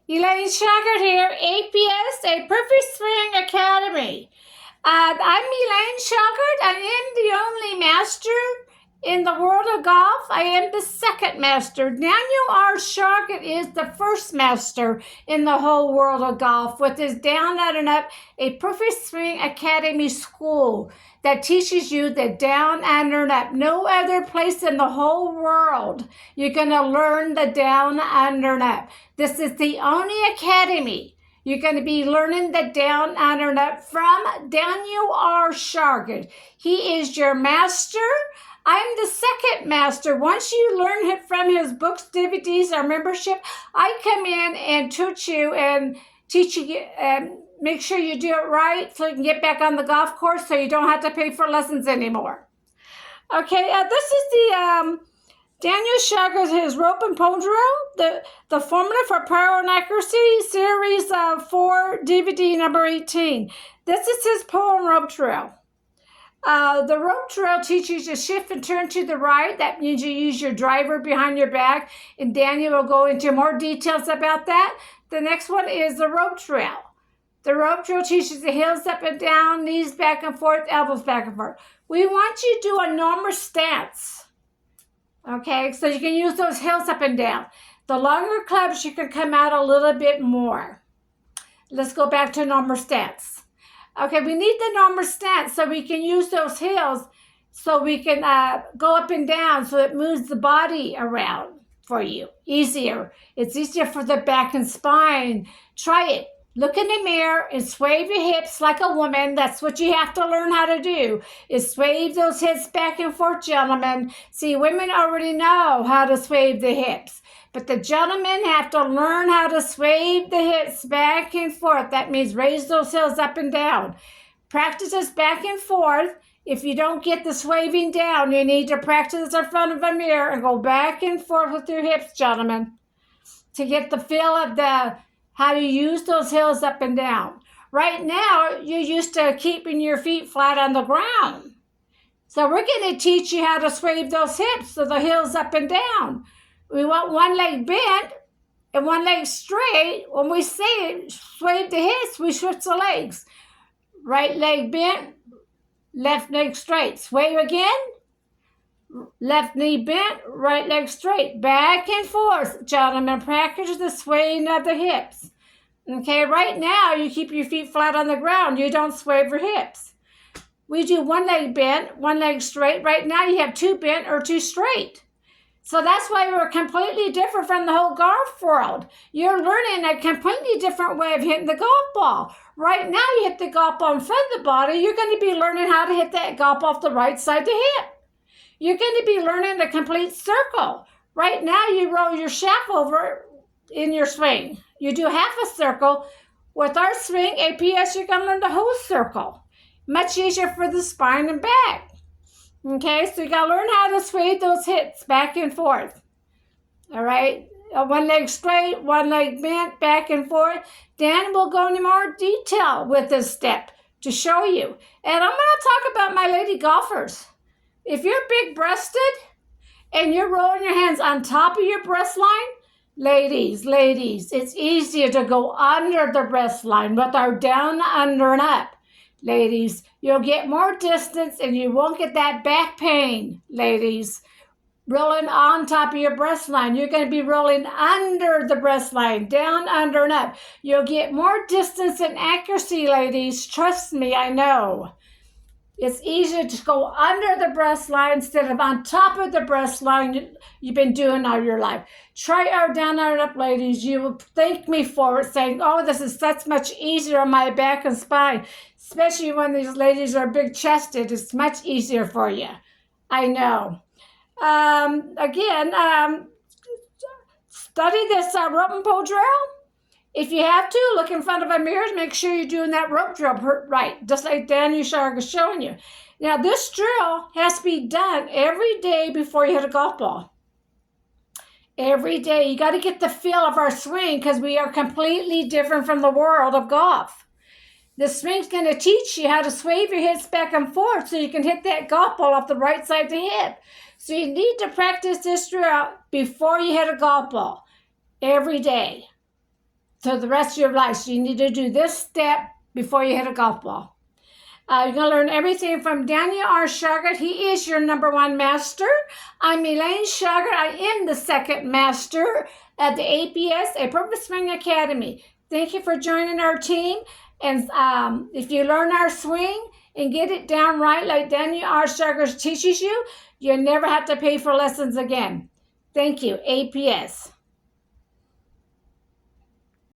Elaine Shauger here, APS, a Perfect Swing Academy. I'm Elaine Shauger. I am the only master in the world of golf. I am the second master. Daniel R. Shauger is the first master in the whole world of golf with his Down, Out, and Up, a Perfect Swing Academy school that teaches you the down, under, and up. No other place in the whole world you're going to learn the down, under, and up. This is the only academy you're going to be learning the down, under, and up from Daniel R. Shauger. He is your master. I'm the second master. Once you learn it from his books, DVDs, or membership, I come in and teach you and make sure you do it right so you can get back on the golf course so you don't have to pay for lessons anymore. Okay, this is the Daniel Shauger's his rope and pole drill, the formula for power and accuracy, series 4, DVD number 18. This is his pole and rope drill. The rope drill teaches you to shift and turn to the right. That means you use your driver behind your back, and Daniel will go into more details about that. The next one is the rope drill. The rope drill teaches the heels up and down, knees back and forth, elbows back and forth. We want you to do a normal stance, okay, so you can use those heels up and down. The longer clubs, you can come out a little bit more. Let's go back to normal stance. Okay, we need the normal stance so we can use those heels so we can go up and down so it moves the body around for you. Easier. It's easier for the back and spine. Try it. Look in the mirror and sway your hips like a woman. That's what you have to learn how to do, is sway those hips back and forth, gentlemen. See, women already know how to sway the hips, but the gentlemen have to learn how to sway the hips back and forth. That means raise those heels up and down. Practice this back and forth. If you don't get the swaying down, you need to practice in front of a mirror and go back and forth with your hips, gentlemen, to get the feel of how to use those heels up and down. Right now, you're used to keeping your feet flat on the ground. So we're going to teach you how to sway those hips so the heels up and down. We want one leg bent and one leg straight. When we say sway the hips, we switch the legs. Right leg bent, left leg straight. Sway again. Left knee bent, right leg straight. Back and forth, gentlemen. Practice the swaying of the hips. Okay, right now you keep your feet flat on the ground. You don't sway your hips. We do one leg bent, one leg straight. Right now you have two bent or two straight. So that's why we're completely different from the whole golf world. You're learning a completely different way of hitting the golf ball. Right now you hit the golf ball in front of the body. You're going to be learning how to hit that golf ball off the right side to hip. You're going to be learning a complete circle. Right now, you roll your shaft over in your swing. You do half a circle. With our swing, APS, you're going to learn the whole circle. Much easier for the spine and back. Okay, so you got to learn how to sway those hips back and forth. All right, one leg straight, one leg bent, back and forth. Dan will go into more detail with this step to show you. And I'm going to talk about my lady golfers. If you're big-breasted and you're rolling your hands on top of your breast line, ladies, it's easier to go under the breast line with our down, under, and up. Ladies, you'll get more distance and you won't get that back pain, ladies. Rolling on top of your breast line. You're going to be rolling under the breast line, down, under, and up. You'll get more distance and accuracy, ladies. Trust me, I know. It's easier to go under the breast line instead of on top of the breast line you've been doing all your life. Try our down, and up, ladies. You will thank me for it, saying, oh, this is such much easier on my back and spine. Especially when these ladies are big-chested. It's much easier for you. I know. Study this rope and pole drill. If you have to, look in front of a mirror and make sure you're doing that rope drill right, just like Daniel Shauger is showing you. Now, this drill has to be done every day before you hit a golf ball. Every day. You got to get the feel of our swing because we are completely different from the world of golf. The swing's going to teach you how to sway your hips back and forth so you can hit that golf ball off the right side to hip. So you need to practice this drill before you hit a golf ball every day. to the rest of your life. So you need to do this step before you hit a golf ball. You're going to learn everything from Daniel R. Shauger. He is your #1 master. I'm Elaine Shauger. I am the second master at the APS, a Purpose Swing Academy. Thank you for joining our team. And if you learn our swing and get it down right like Daniel R. Shauger teaches you, you'll never have to pay for lessons again. Thank you, APS.